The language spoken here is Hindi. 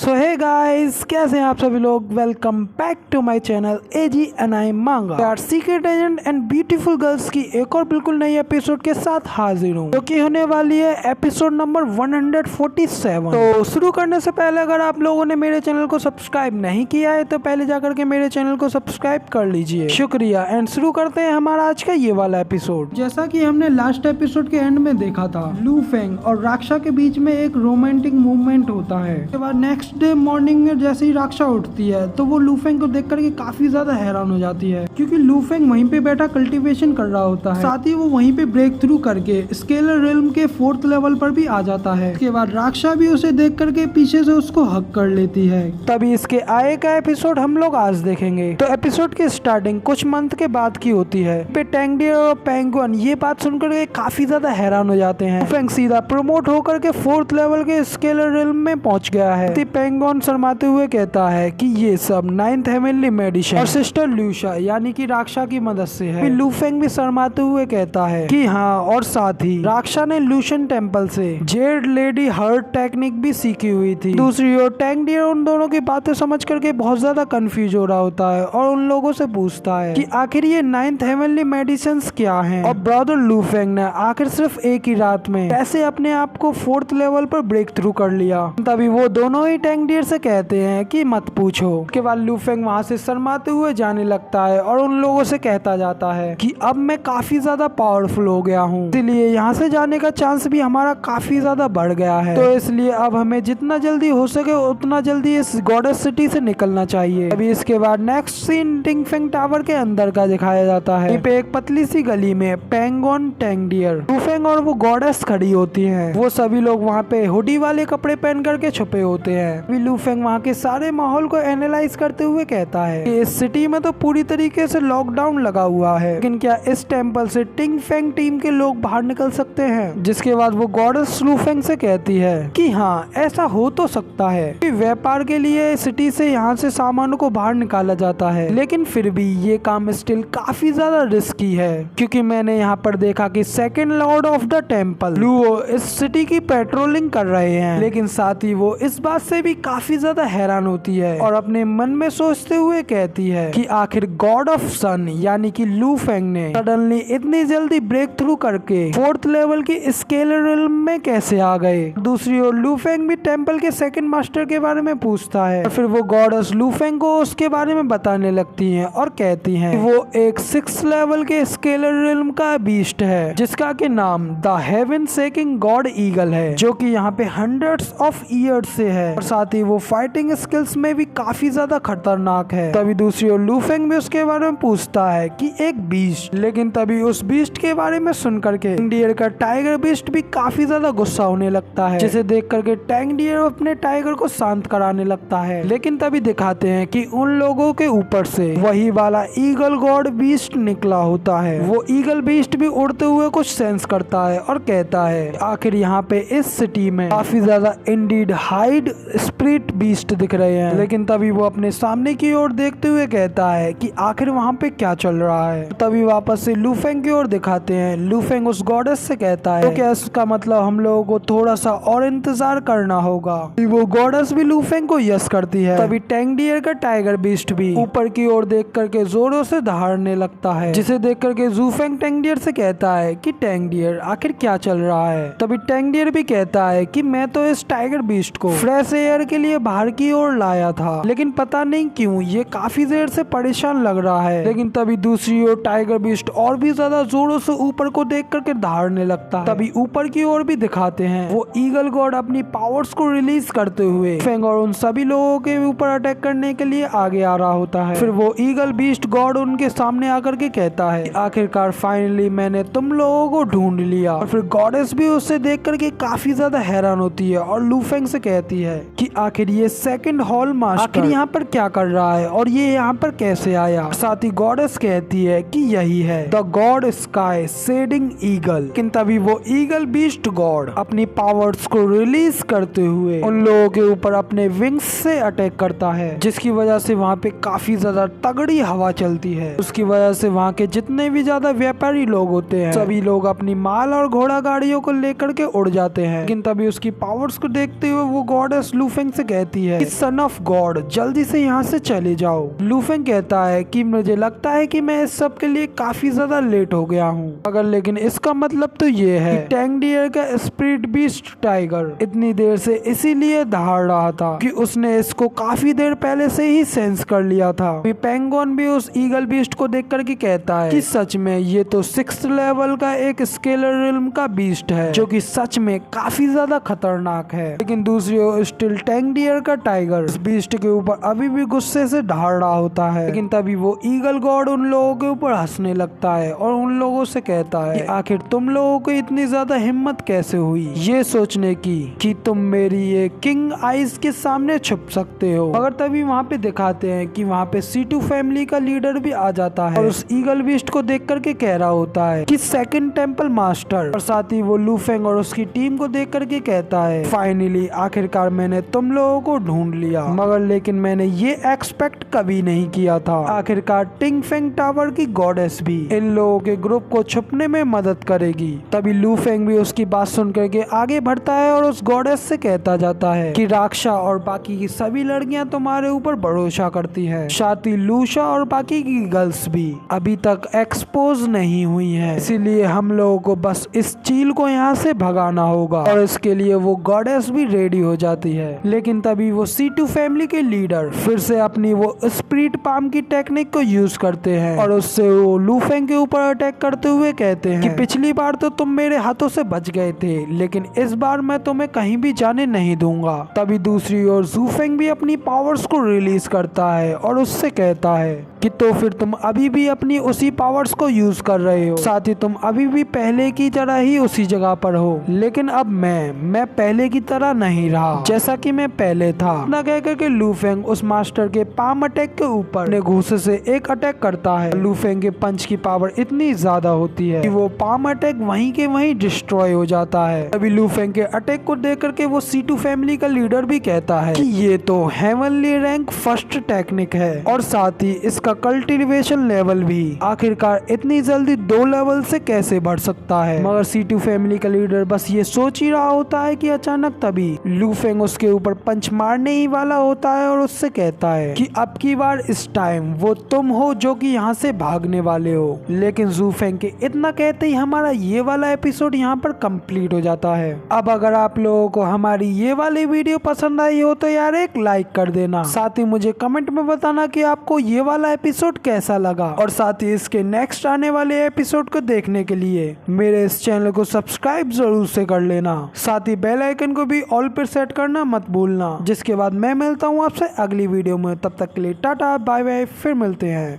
सो हे गाइस, कैसे हैं आप सभी लोग। Welcome back to my channel AG and I Manga। यार secret agent and beautiful girls की एक और बिल्कुल नई एपिसोड के साथ हाजिर हूँ, जो कि होने वाली है एपिसोड नंबर 147। तो शुरू करने से पहले अगर आप लोगों ने मेरे चैनल को सब्सक्राइब नहीं किया है तो पहले जाकर के मेरे चैनल को सब्सक्राइब कर लीजिए, शुक्रिया। एंड शुरू करते हैं हमारा आज का ये वाला एपिसोड। जैसा कि हमने लास्ट एपिसोड के एंड में देखा था, लू फेंग और राक्षा के बीच में एक रोमांटिक मूवमेंट होता है। उसके बाद नेक्स्ट डे मॉर्निंग में जैसे ही राक्षा उठती है तो वो लू फेंग को देख करके काफी ज्यादा हैरान हो जाती है, क्योंकि लू फेंग वहीं पे बैठा कल्टीवेशन कर रहा होता है। साथ ही वो वहीं पे ब्रेक थ्रू करके स्केलर रिल्म के 4th लेवल पर भी आ जाता है। उसके बाद राक्षा भी उसे देख करके पीछे से उसको हक कर लेती है। तभी इसके आगे का एपिसोड हम लोग आज देखेंगे। तो एपिसोड की स्टार्टिंग कुछ मंथ के बाद की होती है। पे टैंगडियर और पेंगुइन ये बात सुनकर के काफी ज्यादा हैरान हो जाते हैं। फेंग सीधा प्रमोट होकर के 4th लेवल के स्केलर रिल्म में पहुंच गया है। पेंगुइन शर्माते हुए कहता है कि ये सब 9th हेवनली मेडिसिन और सिस्टर ल्यूशा यानी कि राक्षा की मदद से है। लू फेंग भी शर्माते हुए कहता है कि हाँ, और साथ ही राक्षा ने लूशन टेम्पल से जेड लेडी हर्ट टेक्निक भी सीखी हुई थी। दूसरी ओर टैंगडियर उन दोनों की बातें समझ करके बहुत ज्यादा कंफ्यूज हो रहा होता है और उन लोगों से पूछता है कि आखिर ये 9th हेवनली मेडिसिन क्या है, और ब्रदर लू फेंग ने आखिर सिर्फ एक ही रात में कैसे अपने आप को 4th लेवल पर ब्रेक थ्रू कर लिया। तभी वो दोनों ही टैंगडियर से कहते हैं कि मत पूछो। उसके बाद लू फेंग वहाँ से शर्माते हुए जाने लगता है और उन लोगों से कहता जाता है कि अब मैं काफी ज्यादा पावरफुल हो गया हूँ, इसलिए यहाँ से जाने का चांस भी हमारा काफी ज्यादा बढ़ गया है। तो इसलिए अब हमें जितना जल्दी हो सके उतना जल्दी इस गॉडेस सिटी से निकलना चाहिए। अभी इसके बाद नेक्स्ट सीन टिंग फेंग टावर के अंदर का दिखाया जाता है। पे एक पतली सी गली में पेंगुइन, टैंगडियर, लू फेंग और वो गॉडेस खड़ी होती है। वो सभी लोग वहाँ पे हुडी वाले कपड़े पहन करके छुपे होते हैं। लू फेंग वहाँ के सारे माहौल को एनालाइज करते हुए कहता है कि इस सिटी में तो पूरी तरीके से लॉकडाउन लगा हुआ है, लेकिन क्या इस टेम्पल से टिंग फेंग टीम के लोग बाहर निकल सकते हैं। जिसके बाद वो गॉडेस लू फेंग से कहती है कि हाँ, ऐसा हो तो सकता है कि व्यापार के लिए सिटी से यहाँ से सामानों को बाहर निकाला जाता है, लेकिन फिर भी ये काम स्टिल काफी ज्यादा रिस्की है, क्योंकि मैंने यहाँ पर देखा कि second lord of the temple लूओ इस सिटी की पेट्रोलिंग कर रहे हैं। लेकिन साथ ही वो इस बात से भी काफी ज्यादा हैरान होती है और अपने मन में सोचते हुए कहती है कि आखिर गॉड ऑफ सन यानी कि लू फेंग ने सडनली इतनी जल्दी ब्रेक थ्रू करके 4th लेवल की स्केलर रिल्म में कैसे आ गए। दूसरी ओर लू फेंग भी टेम्पल के सेकंड मास्टर के बारे में पूछता है और फिर वो गॉडेस लू फेंग को उसके बारे में बताने लगती हैं और कहती हैं कि वो एक 6th लेवल के स्केलर रिल्म का बीस्ट है, जिसका के नाम the haven shaking God eagle है, जो कि यहाँ पे हंड्रेड्स ऑफ ईयर्स से है और साथ ही वो फाइटिंग स्किल्स में भी काफी ज्यादा खतरनाक है। तभी दूसरी ओर लू फेंग भी उसके बारे में पूछता है कि एक बीस्ट, लेकिन तभी उस बीस्ट के बारे में सुन करके टैंगडियर का टाइगर बीस्ट भी काफी ज्यादा गुस्सा होने लगता है, जिसे देख करके टैंगडियर अपने टाइगर को शांत कराने लगता है। लेकिन तभी दिखाते हैं कि उन लोगों के ऊपर से वही वाला ईगल गॉड बीस्ट निकला होता है। वो ईगल बीस्ट भी उड़ते हुए कुछ सेंस करता है और कहता है आखिर यहाँ पे इस सिटी में काफी ज्यादा इंडीड हाइड स्पिरिट बीस्ट दिख रहे हैं। लेकिन तभी वो अपने सामने की ओर देखते हुए कहता है कि आखिर वहाँ पे क्या चल रहा है। तभी वापस से लू फेंग की ओर दिखाते हैं। लू फेंग उस गॉडेस से कहता है तो क्या इसका मतलब हम लोगों को थोड़ा सा और इंतजार करना होगा। वो गॉडेस भी लू फेंग को यस करती है। तभी टैंगडियर का टाइगर बीस्ट भी ऊपर की ओर देख करके जोरों से दहाड़ने लगता है, जिसे देख करके लू फेंग टैंगडियर से कहता है कि टैंगडियर आखिर क्या चल रहा है। तभी टैंगडियर भी कहता है कि मैं तो इस टाइगर बीस्ट को फ्रेश एयर के लिए बाहर की ओर लाया था, लेकिन पता नहीं क्यों ये काफी देर से परेशान लग रहा है। लेकिन तभी दूसरी ओर टाइगर बीस्ट और भी ज्यादा जोरों से ऊपर को देख करके दहाड़ने लगता है। तभी ऊपर की ओर भी दिखाते हैं वो ईगल गॉड अपनी पावर्स को रिलीज करते हुए फेंग और उन सभी लोगों के ऊपर अटैक करने के लिए आगे आ रहा होता है। फिर वो ईगल बीस्ट गॉड उनके सामने आकर के कहता है आखिरकार फाइनली मैंने तुम लोगों को ढूंढ लिया। और फिर गॉडेस भी उससे देख करके काफी ज्यादा हैरान होती है और लू फेंग से कहती है कि आखिर ये सेकंड हॉल मास्टर आखिर यहाँ पर क्या कर रहा है और ये यहाँ पर कैसे आया। साथ ही गॉडेस कहती है कि यही है the god sky shedding eagle. लेकिन तभी वो ईगल बीस्ट गॉड अपनी पावर्स को रिलीज करते हुए उन लोगों के ऊपर अपने विंग्स से अटैक करता है, जिसकी वजह से वहाँ पे काफी ज्यादा तगड़ी हवा चलती है। उसकी वजह से वहाँ के जितने भी ज्यादा व्यापारी लोग होते हैं सभी लोग अपनी माल और घोड़ा गाड़ियों को लेकर के उड़ जाते हैं। लेकिन तभी उसकी पावर्स को देखते हुए वो गॉडेस लू लूफेंग से कहती है कि सन ऑफ गॉड जल्दी से यहाँ से चले जाओ। लूफेंग कहता है कि मुझे लगता है कि मैं इस सब के लिए काफी ज्यादा लेट हो गया हूँ, मगर लेकिन इसका मतलब तो ये है कि टैंग डियर का स्पिरिट बीस्ट टाइगर इतनी देर से इसीलिए दहाड़ रहा था कि उसने इसको काफी देर पहले से ही सेंस कर लिया था। पेंगुइन भी उस ईगल बीस्ट को देख करके कहता है कि सच में ये तो 6th लेवल का एक स्केलर रिल्म का बीस्ट है जो कि सच में काफी ज्यादा खतरनाक है। लेकिन दूसरी ओर स्टिल टैंग डियर का टाइगर इस बीस्ट के ऊपर अभी भी गुस्से से दहाड़ रहा होता है। लेकिन तभी वो ईगल गॉड उन लोगों के ऊपर हंसने लगता है और उन लोगों से कहता है कि आखिर तुम लोगों को इतनी ज्यादा हिम्मत कैसे हुई ये सोचने की कि तुम मेरी ये किंग आइज के सामने छुप सकते हो। मगर तभी वहाँ पे दिखाते हैं कि वहाँ पे C2 फैमिली का लीडर भी आ जाता है और उस ईगल बीस्ट को देख करके कह रहा होता है कि सेकंड टेंपल मास्टर, और साथ ही वो लूफेंग और उसकी टीम को देख करके कहता है फाइनली आखिरकार मैंने तुम लोगों को ढूंढ लिया, मगर लेकिन मैंने ये एक्सपेक्ट कभी नहीं किया था आखिरकार टिंगफेंग टावर की गॉडेस भी इन लोगों के ग्रुप को छुपने में मदद करेगी। तभी लूफेंग भी उसकी बात सुन करके आगे बढ़ता है और उस गॉडेस से कहता जाता है कि राक्षा और बाकी की सभी लड़कियां तुम्हारे ऊपर भरोसा करती है, साथ ही लूशा और बाकी की गर्ल्स भी अभी तक एक्सपोज नहीं हुई है, इसीलिए हम लोगों को बस इस चील को यहाँ से भगाना होगा। और इसके लिए वो गॉडेस भी रेडी हो जाती है। लेकिन तभी वो C2 फैमिली के लीडर फिर से अपनी वो स्पिरिट पाम की टेक्निक को यूज करते हैं और उससे वो लूफेंग के ऊपर अटैक करते हुए कहते हैं कि पिछली बार तो तुम मेरे हाथों से बच गए थे, लेकिन इस बार मैं तुम्हें कहीं भी जाने नहीं दूंगा। तभी दूसरी ओर ज़ूफेंग भी अपनी पावर्स को रिलीज करता है और उससे कहता है कि तो फिर तुम अभी भी अपनी उसी पावर्स को यूज कर रहे हो, साथ ही तुम अभी भी पहले की तरह ही उसी जगह पर हो, लेकिन अब मैं पहले की तरह नहीं रहा जैसा कि मैं पहले था। ना कह करके लूफेंग उस मास्टर के पाम अटैक के ऊपर ने घूसे से एक अटैक करता है। लूफेंग के पंच की पावर इतनी ज्यादा होती है कि वो पाम अटैक वहीं के वहीं डिस्ट्रॉय हो जाता है। अभी लूफेंग के अटैक को देख करके वो C2 फैमिली का लीडर भी कहता है कि ये तो हेवनली रैंक फर्स्ट टेक्निक है और साथ ही इसका कल्टीवेशन लेवल भी आखिरकार इतनी जल्दी 2 लेवल से कैसे बढ़ सकता है। मगर C2 फैमिली का लीडर बस ये सोच ही रहा होता है कि अचानक तभी लूफेंग उसके ऊपर पंच मारने ही वाला होता है और उससे कहता है कि अब की बार इस टाइम वो तुम हो जो कि यहाँ से भागने वाले हो। लेकिन ज़ूफेंग के इतना कहते ही हमारा ये वाला एपिसोड यहाँ पर कंप्लीट हो जाता है। अब अगर आप लोगों को हमारी ये वाली वीडियो पसंद आई हो तो यार एक लाइक कर देना, साथ ही मुझे कमेंट में बताना कि आपको ये वाला एपिसोड कैसा लगा, और साथ ही इसके नेक्स्ट आने वाले एपिसोड को देखने के लिए मेरे इस चैनल को सब्सक्राइब जरूर से कर लेना, साथ ही बेल आइकन को भी ऑल पर सेट करना मत भूलना। जिसके बाद मैं मिलता हूँ आपसे अगली वीडियो में, तब तक के लिए टाटा बाय बाय, फिर मिलते हैं।